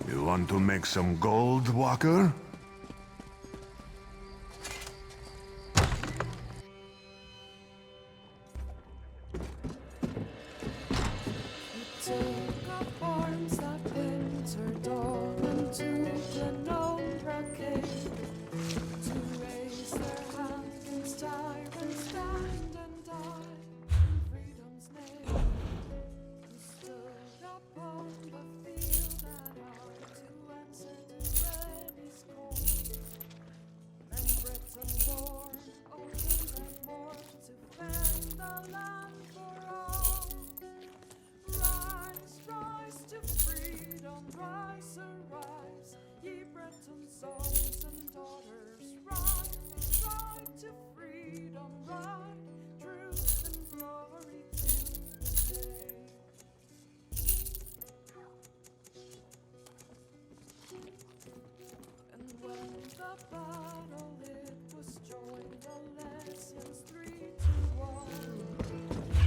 You want to make some gold, Walker?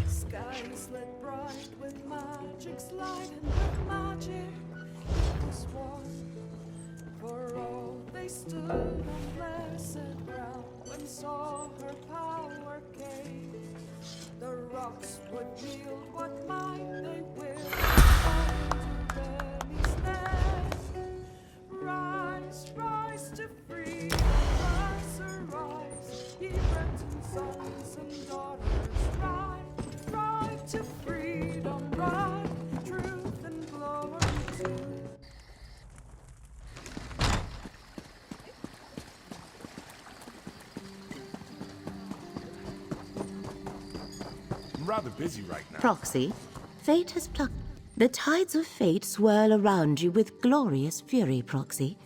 Skies lit bright with magic's light, and with magic it was won. For all they stood on blessed ground when saw her power came. The rocks would yield what might they will unto Benny's nest. Rise, rise to freedom, rise, arise, ye Breton sons and daughters, rise. Ride to freedom, ride, truth and glory too. I'm rather busy right now. Proxy, fate has plucked. The tides of fate swirl around you with glorious fury, Proxy.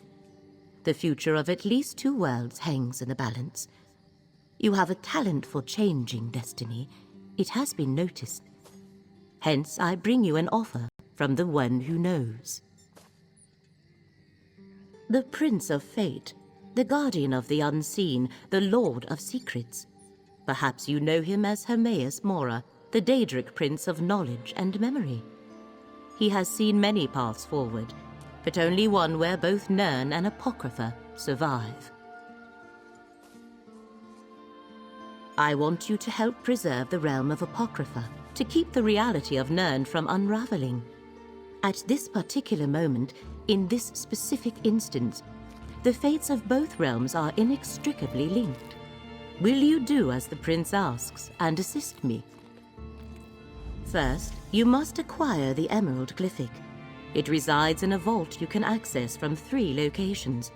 The future of at least 2 worlds hangs in the balance. You have a talent for changing destiny. It has been noticed. Hence, I bring you an offer from the one who knows. The Prince of Fate, the Guardian of the Unseen, the Lord of Secrets. Perhaps you know him as Hermaeus Mora, the Daedric Prince of Knowledge and Memory. He has seen many paths forward, but only one where both Nirn and Apocrypha survive. I want you to help preserve the realm of Apocrypha, to keep the reality of Nirn from unraveling. At this particular moment, in this specific instance, the fates of both realms are inextricably linked. Will you do as the prince asks and assist me? First, you must acquire the Emerald Glyphic. It resides in a vault you can access from 3 locations.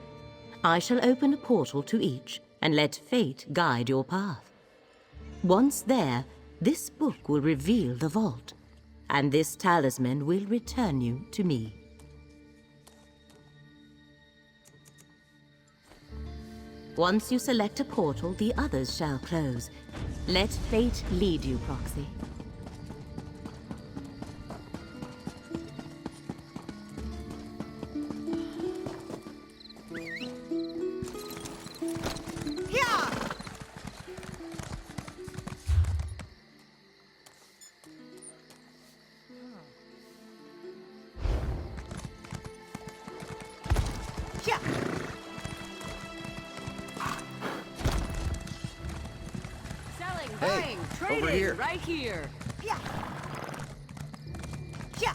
I shall open a portal to each and let fate guide your path. Once there, this book will reveal the vault, and this talisman will return you to me. Once you select a portal, the others shall close. Let fate lead you, Proxy. Hey, over here. Right here. Yeah. Yeah.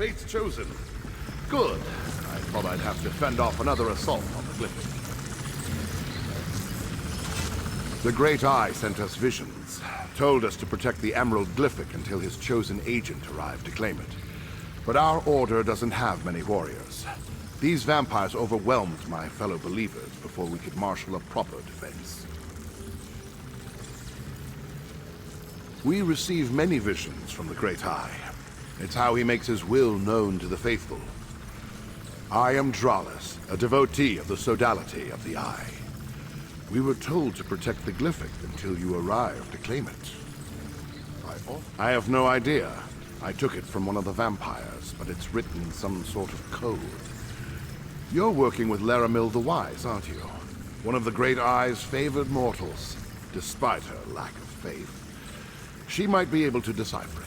Fate's chosen. Good. I thought I'd have to fend off another assault on the Glyphic. The Great Eye sent us visions, told us to protect the Emerald Glyphic until his chosen agent arrived to claim it. But our order doesn't have many warriors. These vampires overwhelmed my fellow believers before we could marshal a proper defense. We receive many visions from the Great Eye. It's how he makes his will known to the faithful. I am Dralis, a devotee of the sodality of the Eye. We were told to protect the Glyphic until you arrived to claim it. I have no idea. I took it from one of the vampires, but it's written in some sort of code. You're working with Laramil the Wise, aren't you? One of the Great Eye's favored mortals, despite her lack of faith. She might be able to decipher it.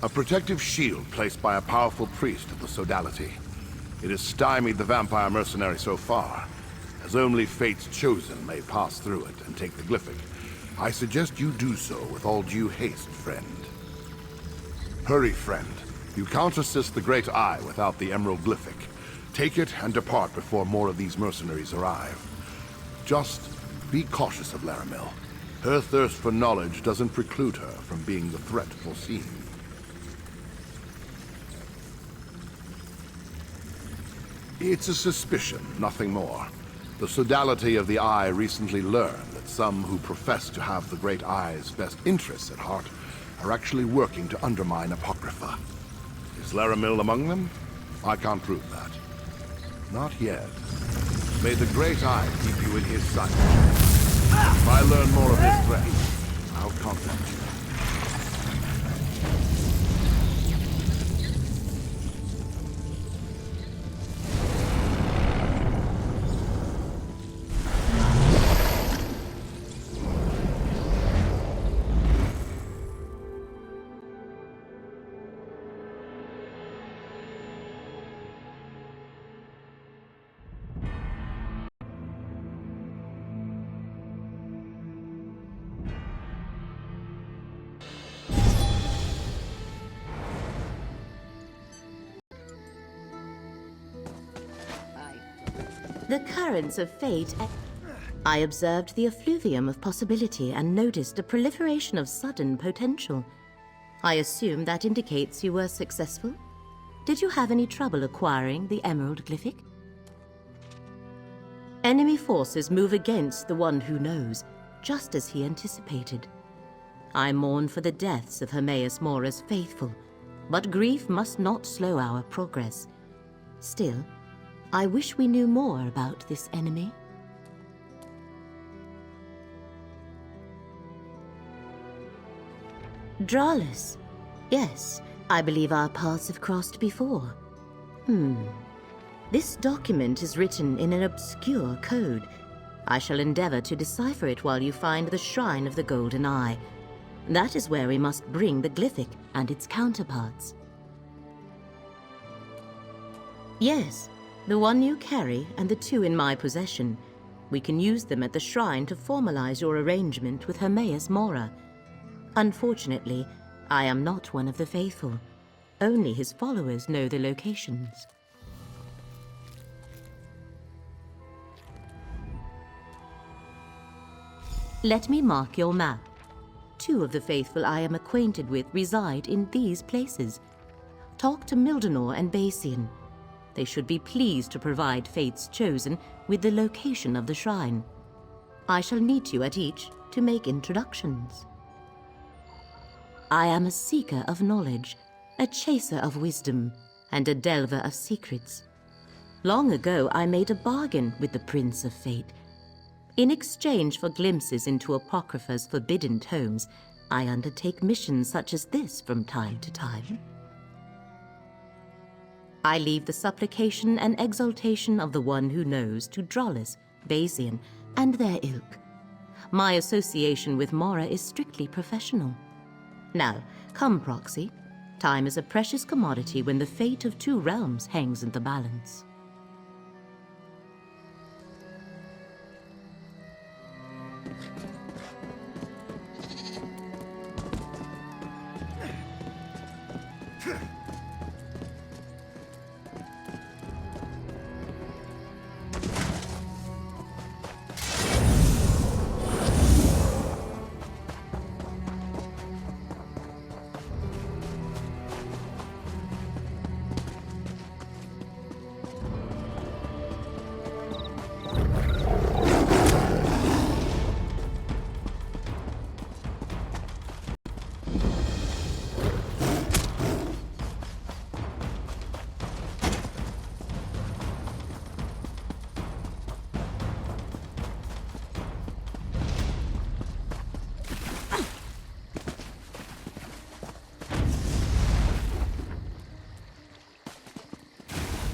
A protective shield placed by a powerful priest of the sodality. It has stymied the vampire mercenary so far, as only Fate's chosen may pass through it and take the Glyphic. I suggest you do so with all due haste, friend. Hurry, friend. You can't assist the Great Eye without the Emerald Glyphic. Take it and depart before more of these mercenaries arrive. Just be cautious of Laramil. Her thirst for knowledge doesn't preclude her from being the threat foreseen. It's a suspicion, nothing more. The sodality of the Eye recently learned that some who profess to have the Great Eye's best interests at heart are actually working to undermine Apocrypha. Is Laramil among them? I can't prove that. Not yet. May the Great Eye keep you in his sight. If I learn more of his threat, I'll contact you. The currents of fate. I observed the effluvium of possibility and noticed a proliferation of sudden potential. I assume that indicates you were successful? Did you have any trouble acquiring the Emerald Glyphic? Enemy forces move against the one who knows, just as he anticipated. I mourn for the deaths of Hermaeus Mora's faithful, but grief must not slow our progress. Still, I wish we knew more about this enemy. Dralis. Yes, I believe our paths have crossed before. This document is written in an obscure code. I shall endeavor to decipher it while you find the Shrine of the Golden Eye. That is where we must bring the Glyphic and its counterparts. Yes, the one you carry and the two in my possession. We can use them at the shrine to formalize your arrangement with Hermaeus Mora. Unfortunately, I am not one of the faithful. Only his followers know the locations. Let me mark your map. Two of the faithful I am acquainted with reside in these places. Talk to Mildenor and Basian. They should be pleased to provide Fate's Chosen with the location of the shrine. I shall meet you at each to make introductions. I am a seeker of knowledge, a chaser of wisdom, and a delver of secrets. Long ago, I made a bargain with the Prince of Fate. In exchange for glimpses into Apocrypha's forbidden tomes, I undertake missions such as this from time to time. I leave the supplication and exaltation of the one who knows to Dralis, Basian, and their ilk. My association with Mora is strictly professional. Now, come, Proxy. Time is a precious commodity when the fate of two realms hangs in the balance.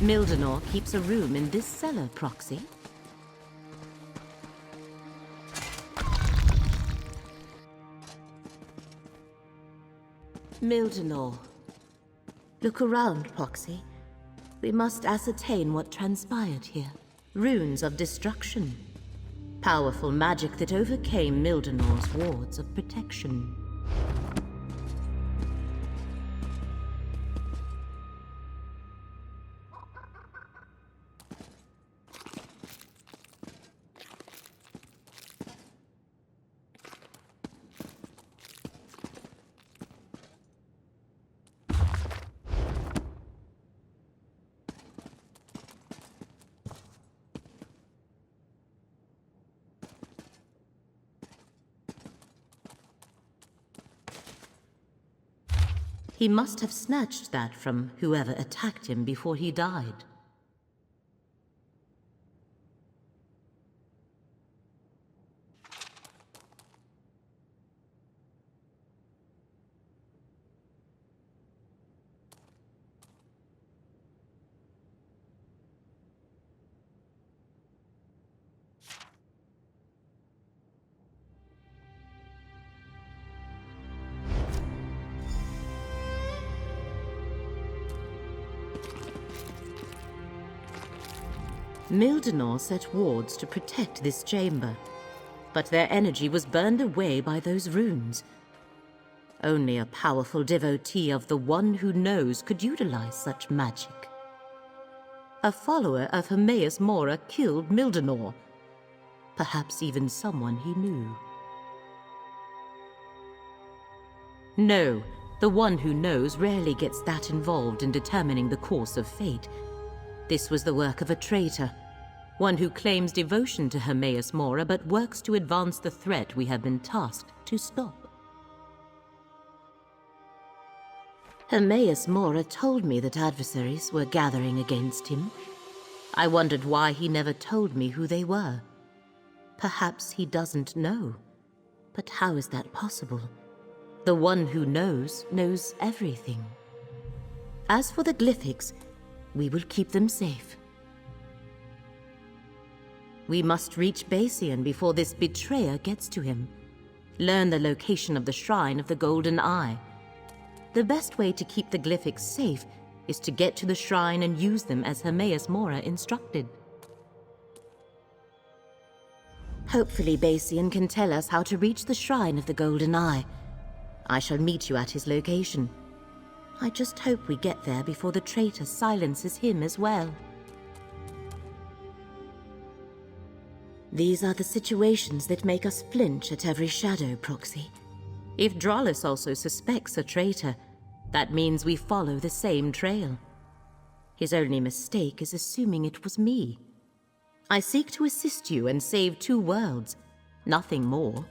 Mildenor keeps a room in this cellar, Proxy. Mildenor. Look around, Proxy. We must ascertain what transpired here. Runes of destruction. Powerful magic that overcame Mildenor's wards of protection. He must have snatched that from whoever attacked him before he died. Mildenor set wards to protect this chamber, but their energy was burned away by those runes. Only a powerful devotee of the One Who Knows could utilize such magic. A follower of Hermaeus Mora killed Mildenor, perhaps even someone he knew. No, the One Who Knows rarely gets that involved in determining the course of fate. This was the work of a traitor, one who claims devotion to Hermaeus Mora but works to advance the threat we have been tasked to stop. Hermaeus Mora told me that adversaries were gathering against him. I wondered why he never told me who they were. Perhaps he doesn't know. But how is that possible? The One Who knows everything. As for the glyphics, we will keep them safe. We must reach Basian before this betrayer gets to him. Learn the location of the Shrine of the Golden Eye. The best way to keep the glyphics safe is to get to the shrine and use them as Hermaeus Mora instructed. Hopefully Basian can tell us how to reach the Shrine of the Golden Eye. I shall meet you at his location. I just hope we get there before the traitor silences him as well. These are the situations that make us flinch at every shadow, Proxy. If Drollis also suspects a traitor, that means we follow the same trail. His only mistake is assuming it was me. I seek to assist you and save 2 worlds, nothing more.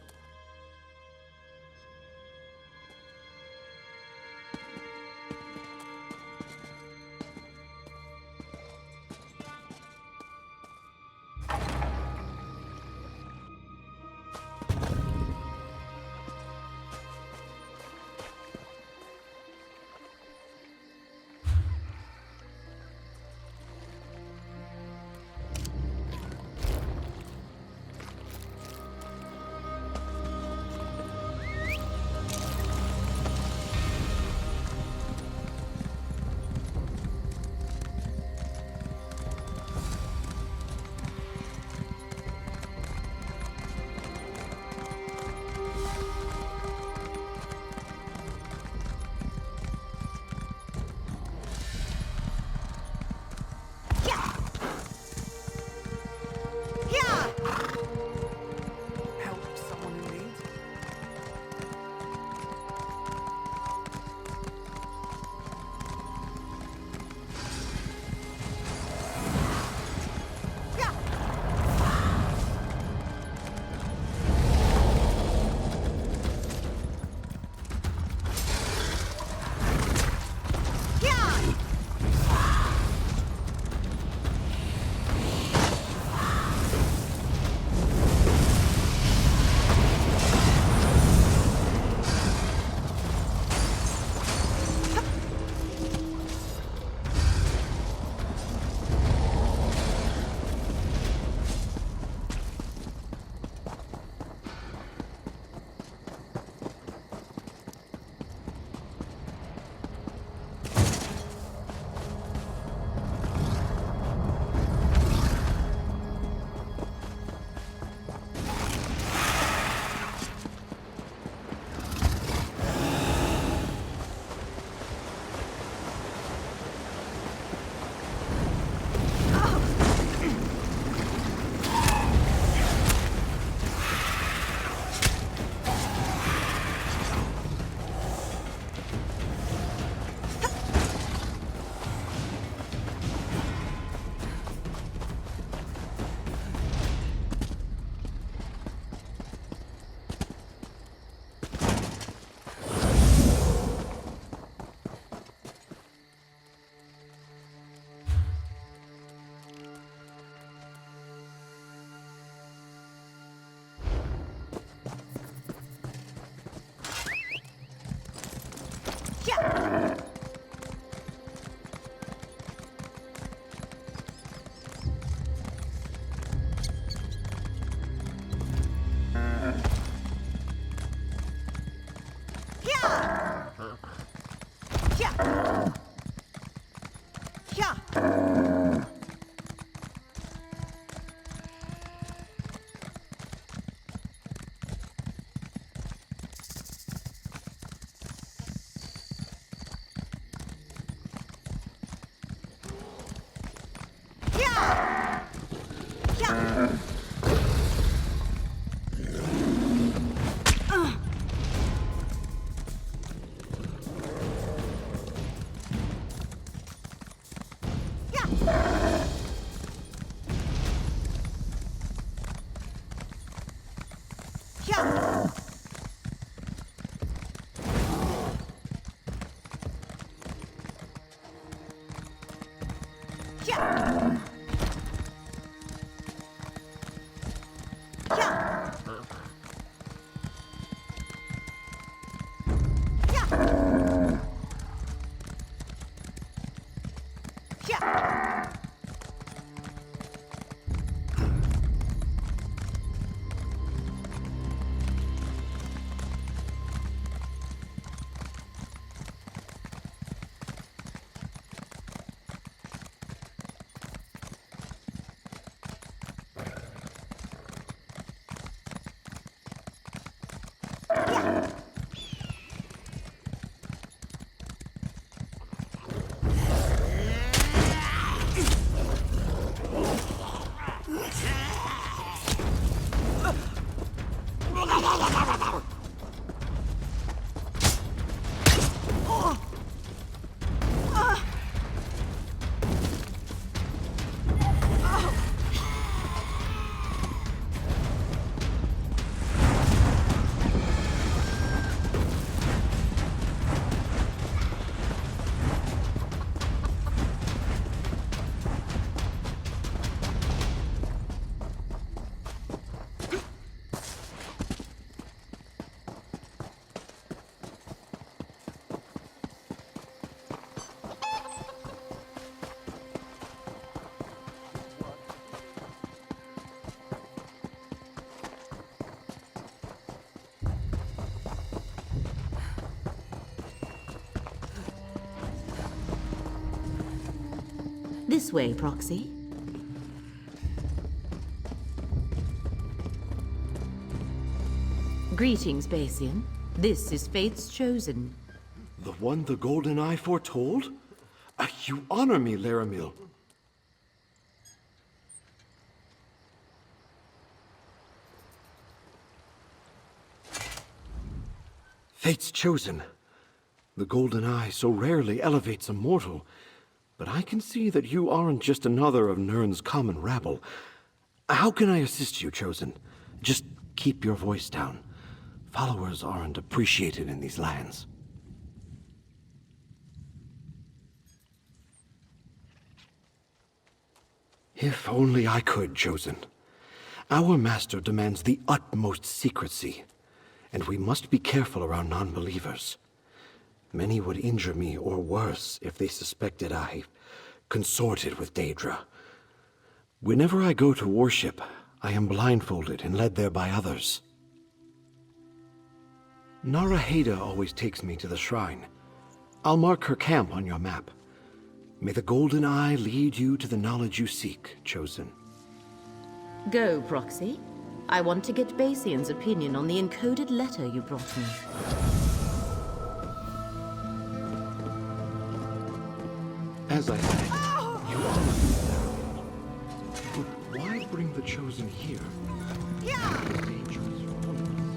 This way, Proxy. Greetings, Basian. This is Fate's Chosen. The one the Golden Eye foretold? You honor me, Laramil. Fate's Chosen. The Golden Eye so rarely elevates a mortal. But I can see that you aren't just another of Nirn's common rabble. How can I assist you, Chosen? Just keep your voice down. Followers aren't appreciated in these lands. If only I could, Chosen. Our master demands the utmost secrecy, and we must be careful around non-believers. Many would injure me or worse if they suspected I consorted with Daedra. Whenever I go to worship, I am blindfolded and led there by others. Naraheda always takes me to the shrine. I'll mark her camp on your map. May the Golden Eye lead you to the knowledge you seek, Chosen. Go, Proxy. I want to get Basian's opinion on the encoded letter you brought me. As I said, you honor me. But why bring the Chosen here? Dangerous ruins.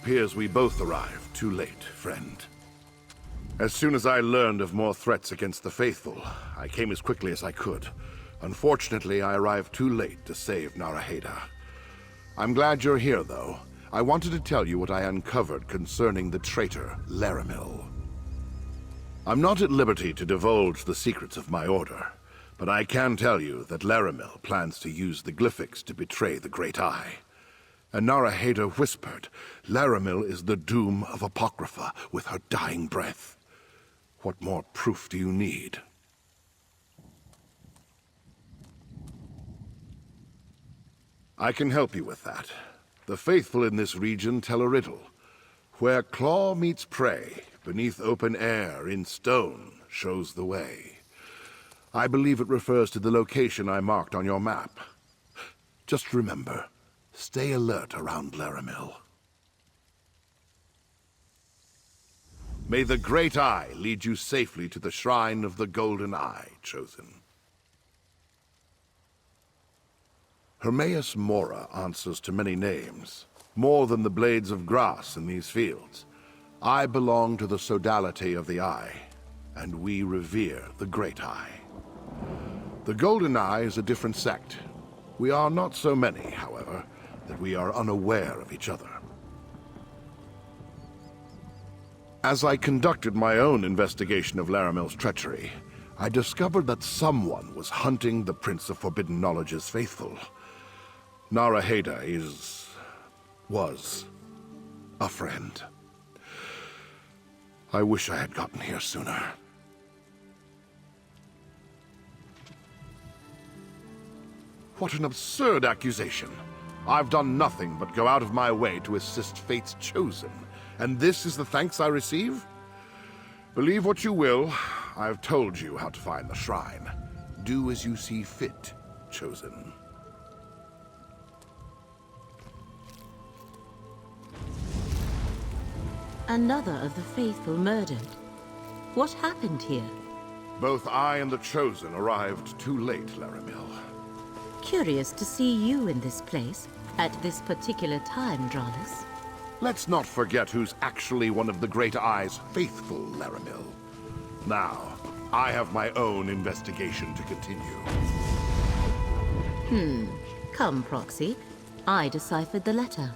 Appears we both arrived too late, friend. As soon as I learned of more threats against the faithful, I came as quickly as I could. Unfortunately, I arrived too late to save Naraheda. I'm glad you're here, though. I wanted to tell you what I uncovered concerning the traitor, Laramil. I'm not at liberty to divulge the secrets of my order, but I can tell you that Laramil plans to use the glyphics to betray the Great Eye. And Naraheda whispered, Laramil is the doom of Apocrypha with her dying breath. What more proof do you need? I can help you with that. The faithful in this region tell a riddle. Where claw meets prey, beneath open air, in stone, shows the way. I believe it refers to the location I marked on your map. Just remember, stay alert around Laramil. May the Great Eye lead you safely to the shrine of the Golden Eye, Chosen. Hermaeus Mora answers to many names, more than the blades of grass in these fields. I belong to the sodality of the Eye, and we revere the Great Eye. The Golden Eye is a different sect. We are not so many, however, that we are unaware of each other. As I conducted my own investigation of Laramil's treachery, I discovered that someone was hunting the Prince of Forbidden Knowledge's faithful. Naraheda was a friend. I wish I had gotten here sooner. What an absurd accusation! I've done nothing but go out of my way to assist Fate's Chosen, and this is the thanks I receive? Believe what you will, I've told you how to find the shrine. Do as you see fit, Chosen. Another of the faithful murdered. What happened here? Both I and the Chosen arrived too late, Laramil. Curious to see you in this place, at this particular time, Dralis. Let's not forget who's actually one of the Great Eye's faithful, Laramil. Now, I have my own investigation to continue. Come, Proxy. I deciphered the letter.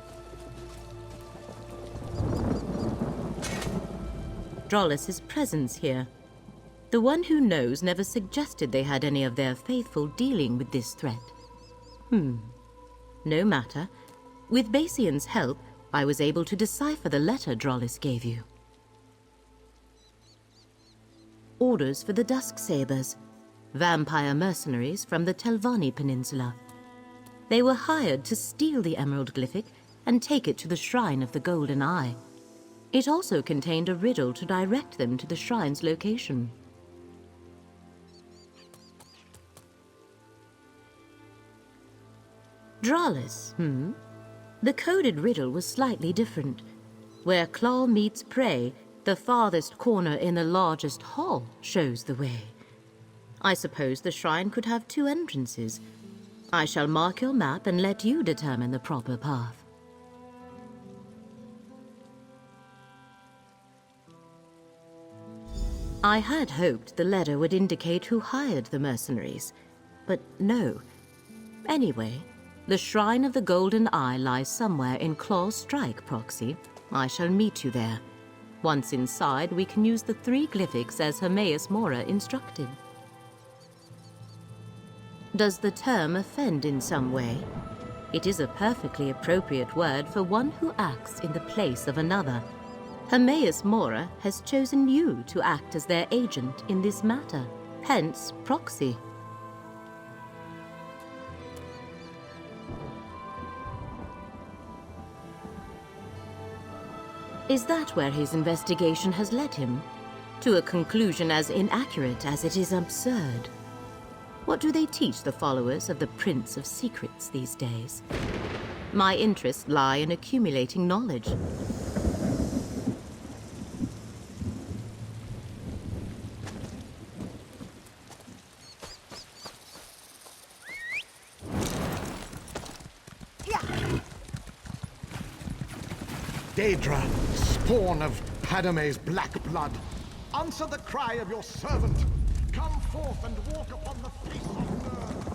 Drollis's presence here. The one who knows never suggested they had any of their faithful dealing with this threat. No matter. With Basian's help, I was able to decipher the letter Drollis gave you. Orders for the Dusksabers, vampire mercenaries from the Telvanni Peninsula. They were hired to steal the Emerald Glyphic and take it to the Shrine of the Golden Eye. It also contained a riddle to direct them to the shrine's location. Dralis, The coded riddle was slightly different. Where claw meets prey, the farthest corner in the largest hall shows the way. I suppose the shrine could have 2 entrances. I shall mark your map and let you determine the proper path. I had hoped the letter would indicate who hired the mercenaries, but no. Anyway, the Shrine of the Golden Eye lies somewhere in Claw's Strike, Proxy. I shall meet you there. Once inside, we can use the 3 glyphics as Hermaeus Mora instructed. Does the term offend in some way? It is a perfectly appropriate word for one who acts in the place of another. Hermaeus Mora has chosen you to act as their agent in this matter, hence Proxy. Is that where his investigation has led him? To a conclusion as inaccurate as it is absurd. What do they teach the followers of the Prince of Secrets these days? My interests lie in accumulating knowledge. Daedra, spawn of Padame's black blood, answer the cry of your servant. Come forth and walk upon the face of Earth.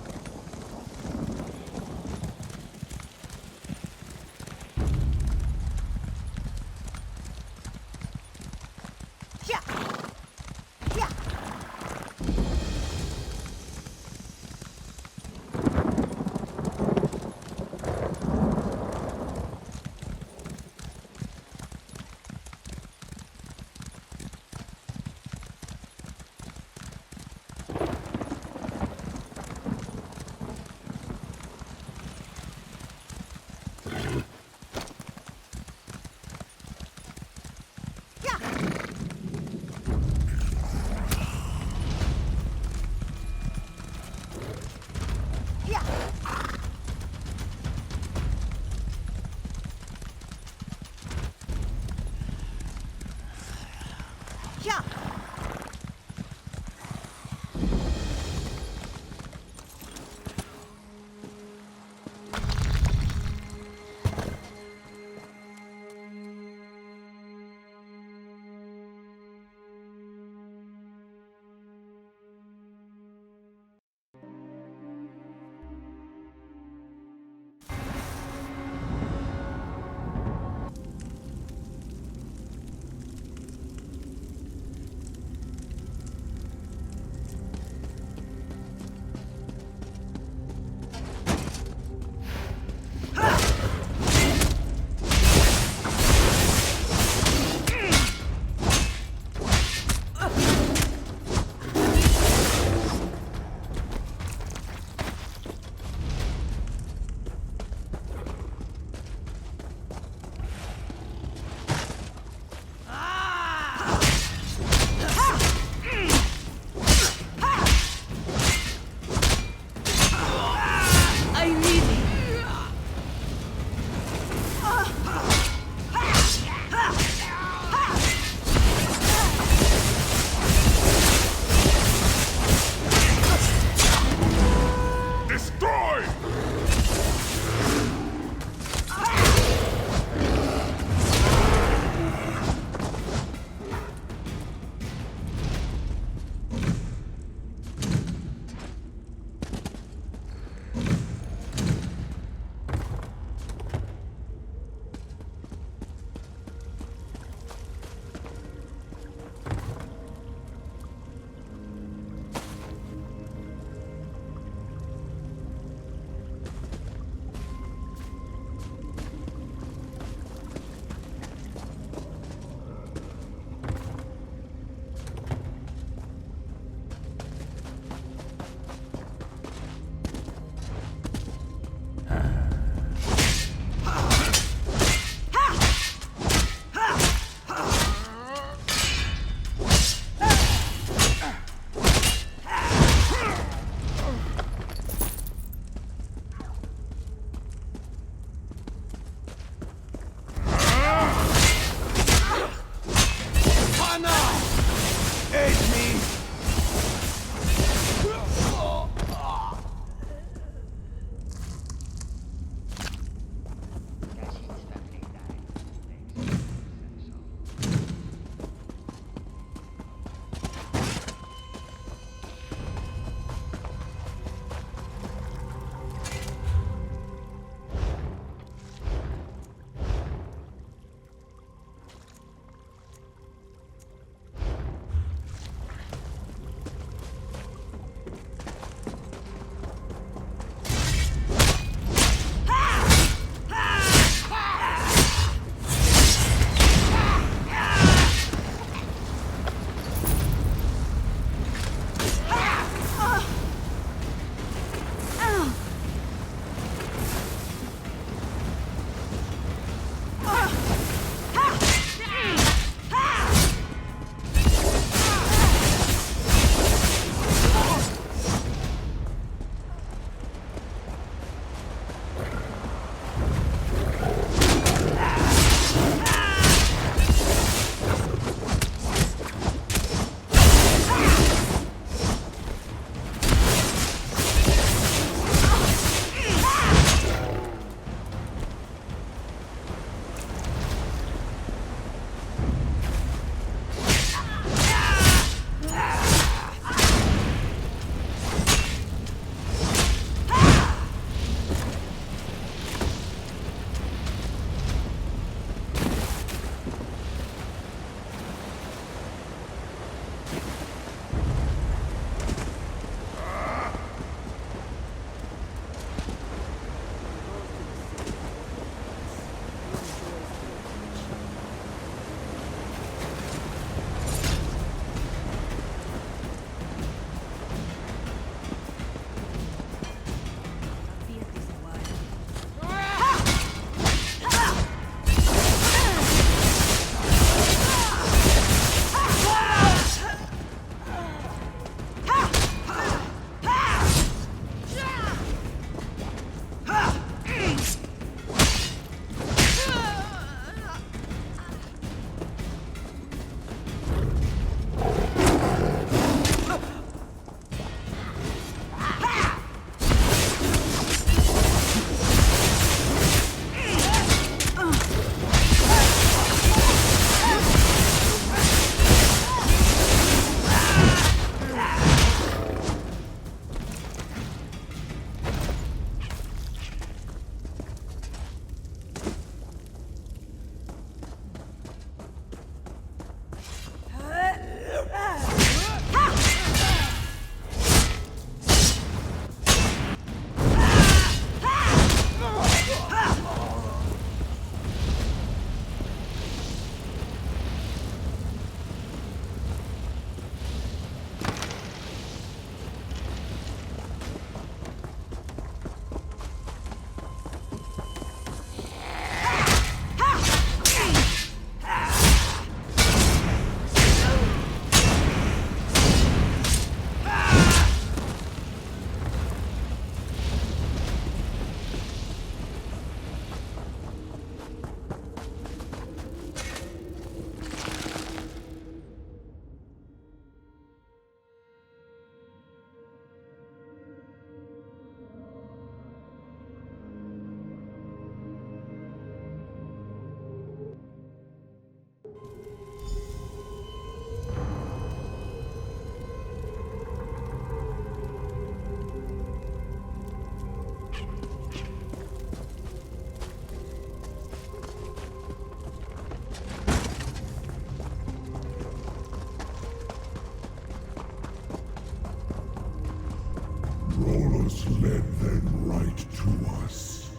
Dralos led them right to us,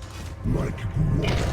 like water.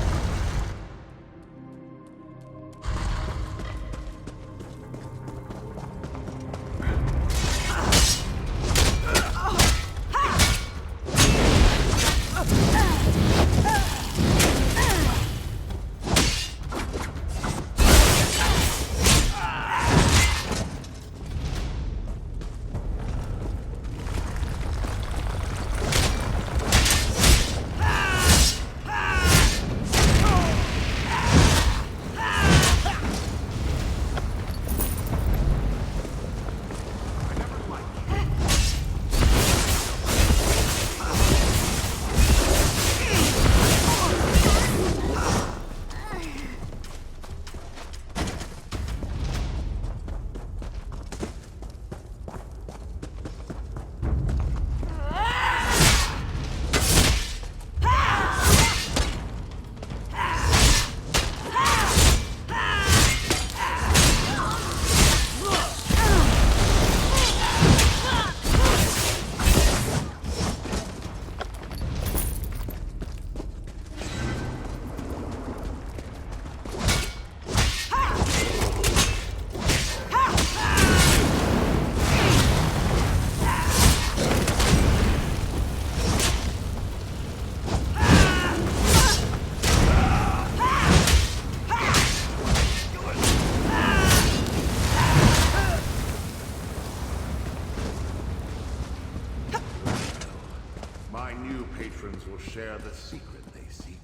My new patrons will share the secret they seek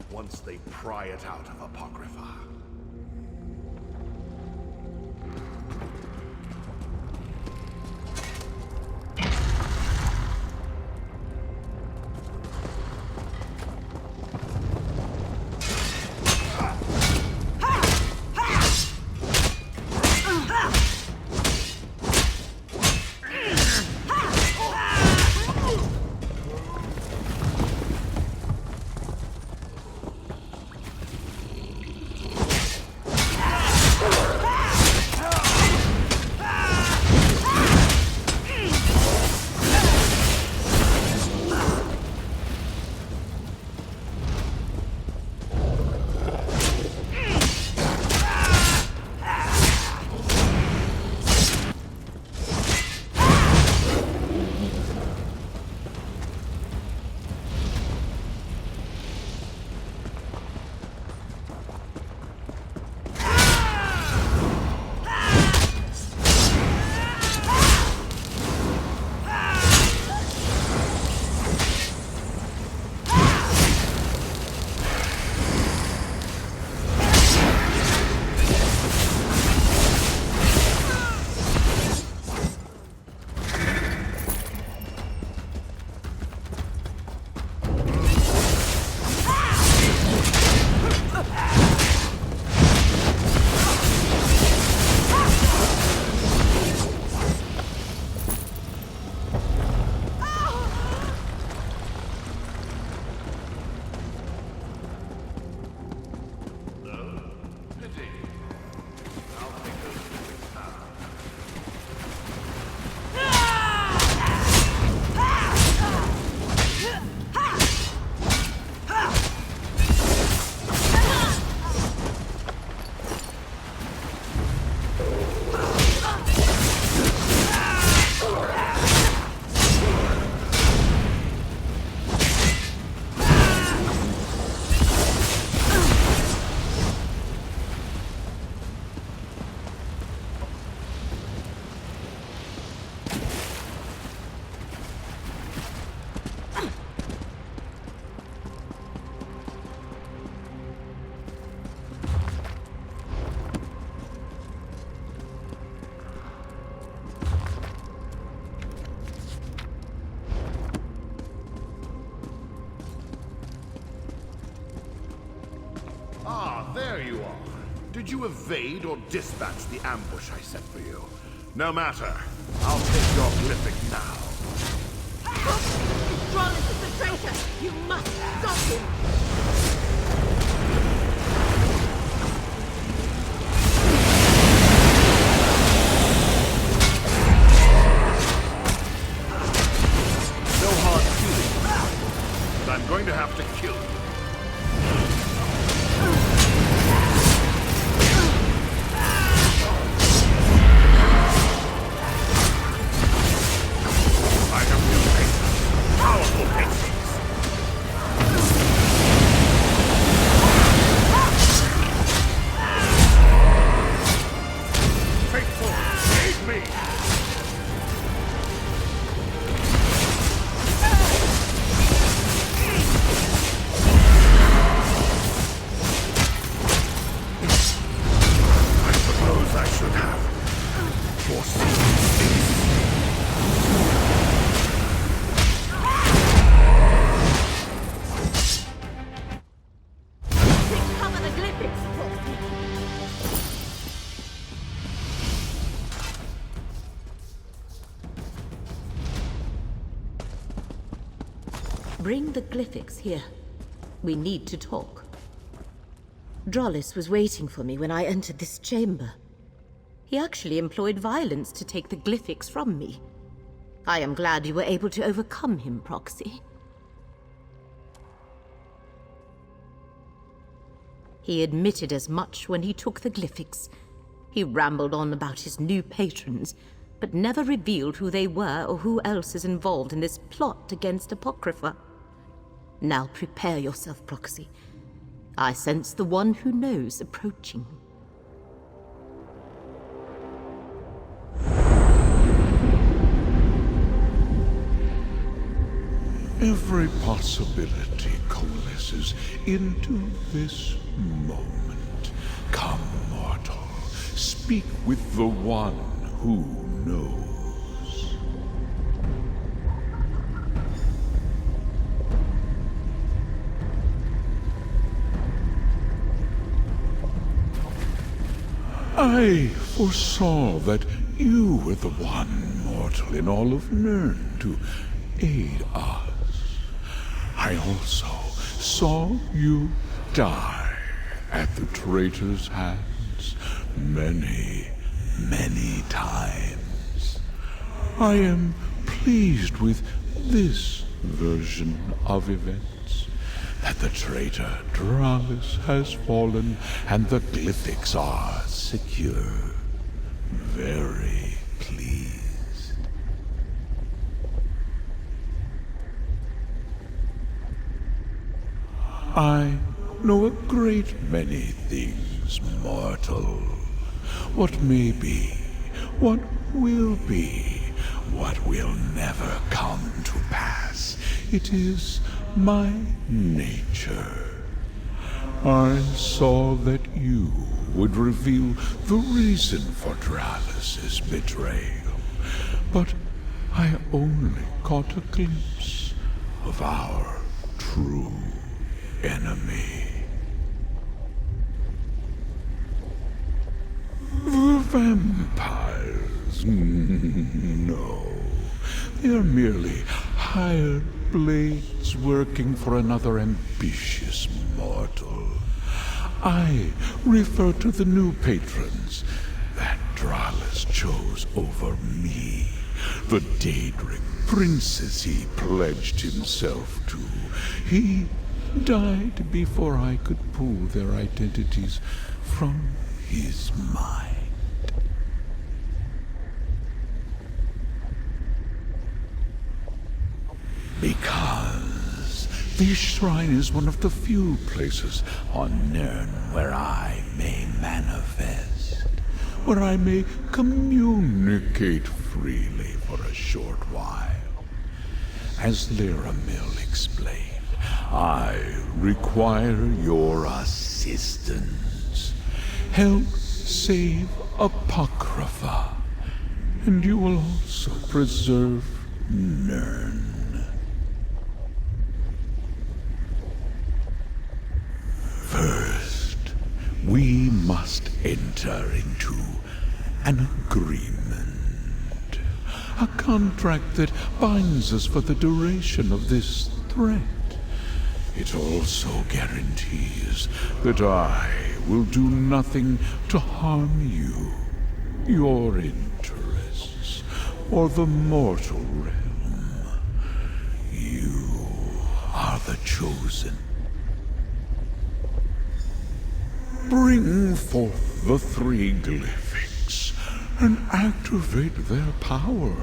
once they pry it out of Apocrypha. There you are. Did you evade or dispatch the ambush I set for you? No matter. I'll take your glyphic now. Dralos is a traitor! You must stop him! No hard should have foreseen this. Recover the glyphics, Proxy. Bring the glyphics here. We need to talk. Drollis was waiting for me when I entered this chamber. He actually employed violence to take the glyphics from me. I am glad you were able to overcome him, Proxy. He admitted as much when he took the glyphics. He rambled on about his new patrons, but never revealed who they were or who else is involved in this plot against Apocrypha. Now prepare yourself, Proxy. I sense the one who knows approaching. Every possibility coalesces into this moment. Come, mortal, speak with the one who knows. I foresaw that you were the one mortal in all of Nirn to aid us. I also saw you die at the traitor's hands many, many times. I am pleased with this version of events, that the traitor Drollis has fallen and the glyphics are secure. Very pleased. I know a great many things, mortal. What may be, what will be, what will never come to pass. It is my nature. I saw that you would reveal the reason for Drollis's betrayal, but I only caught a glimpse of our true enemy. The vampires? No. They are merely hired blades working for another ambitious mortal. I refer to the new patrons that Drollis chose over me, the Daedric princes he pledged himself to. He died before I could pull their identities from his mind. Because this shrine is one of the few places on Nirn where I may manifest, where I may communicate freely for a short while. As Lyramil explained, I require your assistance. Help save Apocrypha, and you will also preserve Nirn. First, we must enter into an agreement. A contract that binds us for the duration of this threat. It also guarantees that I will do nothing to harm you, your interests, or the mortal realm. You are the chosen. Bring forth the 3 glyphics and activate their power,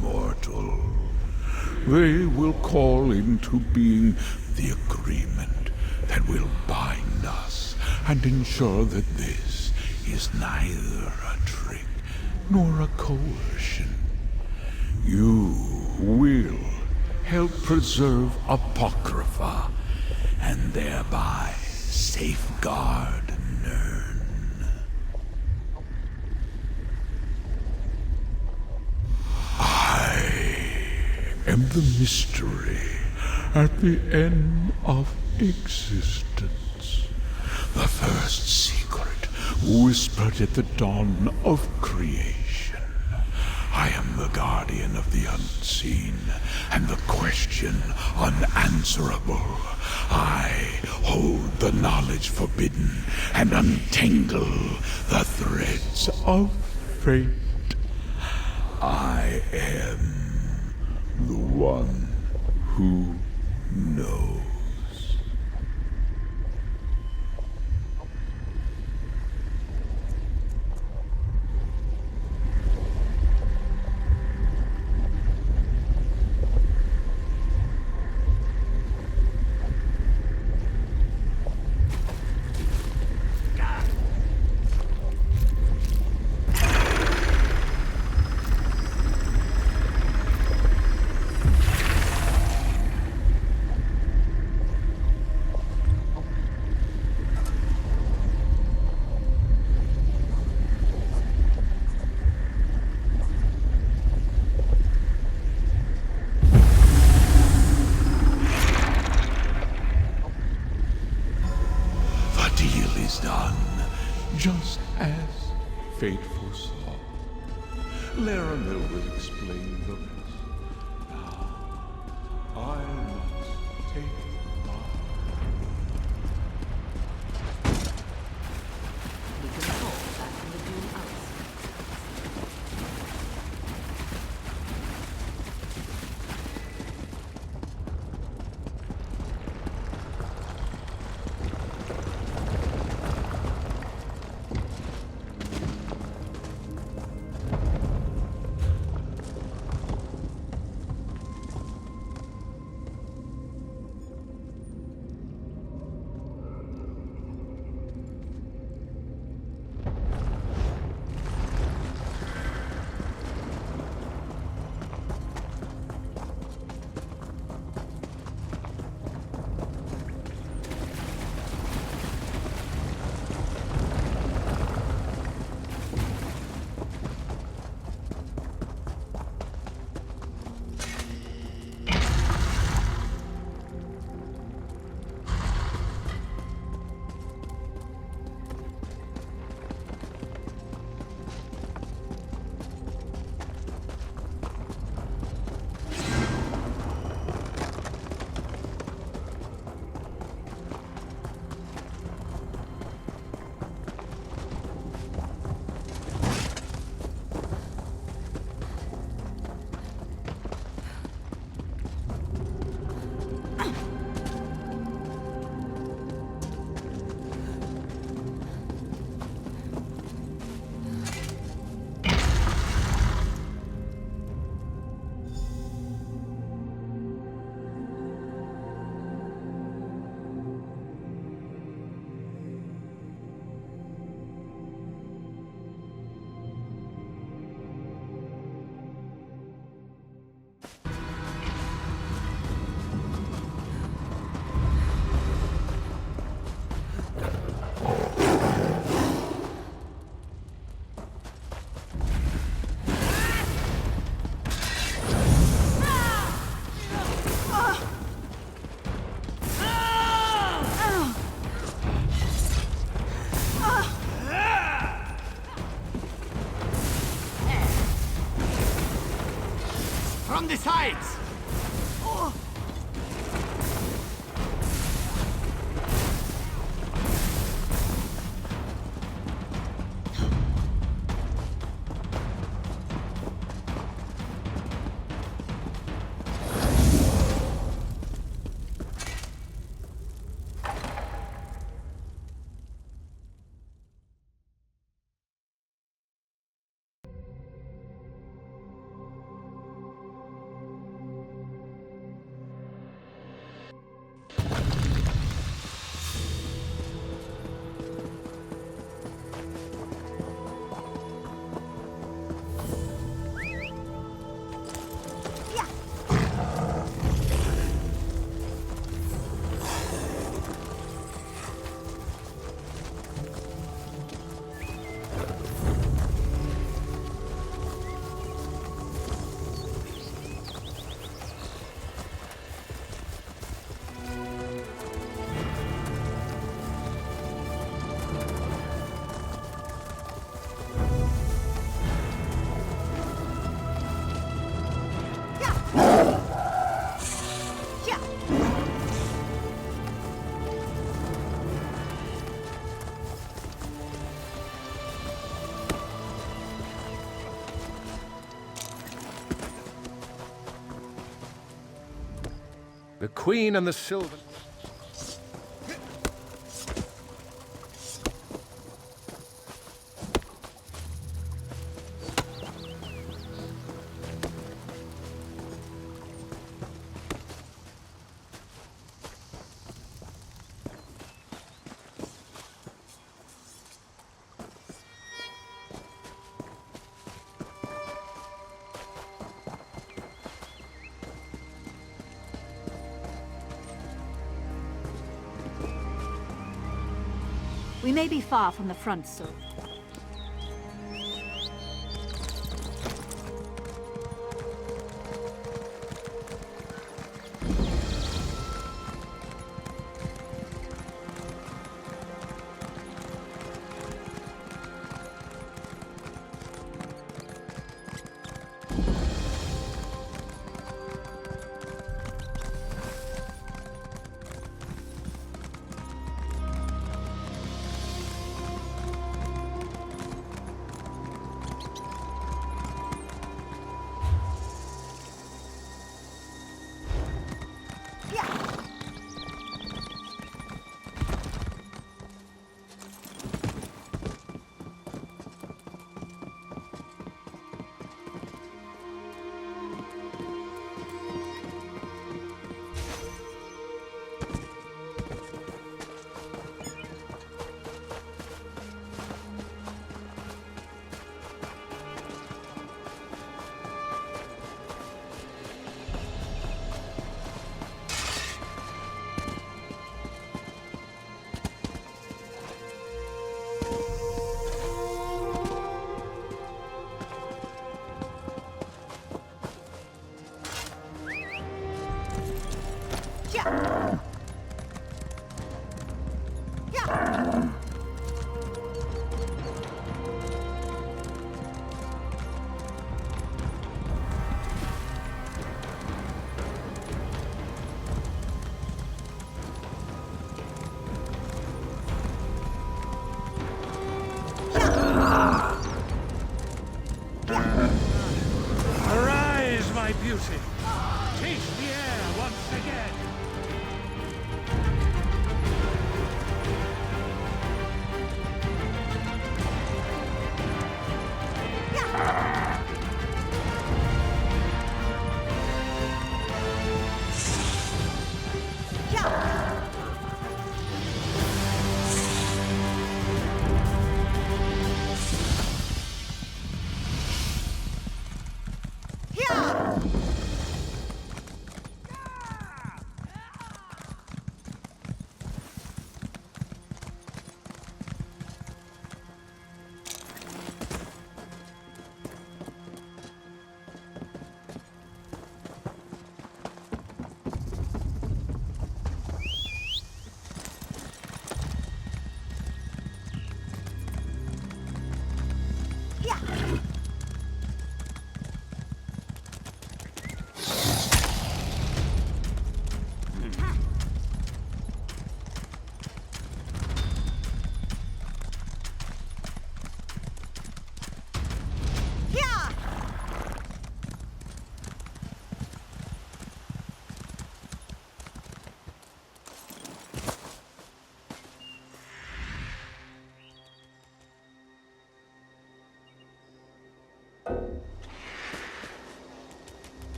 mortal. They will call into being the agreement that will bind us and ensure that this is neither a trick nor a coercion. You will help preserve Apocrypha and thereby safeguard Nirn. am the mystery at the end of existence. The first secret whispered at the dawn of creation. I am the guardian of the unseen, and the question unanswerable. I hold the knowledge forbidden, and untangle the threads of fate. I am the one who knows. Done, just as fate foresaw. Laramil will explain the rest. Now, I must take my... We can fall back in the dune ice. From the sides! The Queen and the Silver... We may be far from the front, sir. Arise, my beauty! Taste the air once again!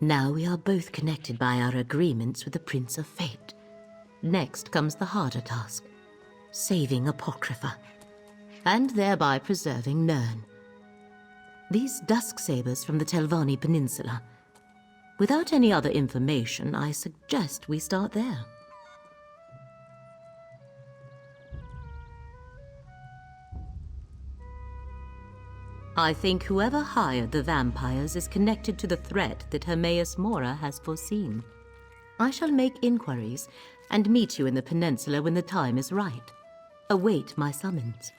Now we are both connected by our agreements with the Prince of Fate. Next comes the harder task, saving Apocrypha, and thereby preserving Nirn. These dusk sabers from the Telvanni Peninsula. Without any other information, I suggest we start there. I think whoever hired the vampires is connected to the threat that Hermaeus Mora has foreseen. I shall make inquiries and meet you in the peninsula when the time is right. Await my summons.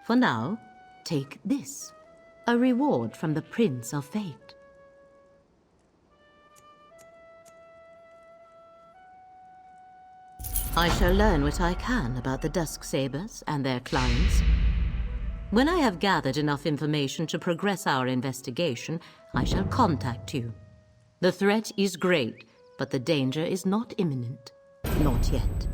For now, take this, a reward from the Prince of Fate. I shall learn what I can about the Dusk Sabers and their clients. When I have gathered enough information to progress our investigation, I shall contact you. The threat is great, but the danger is not imminent. Not yet.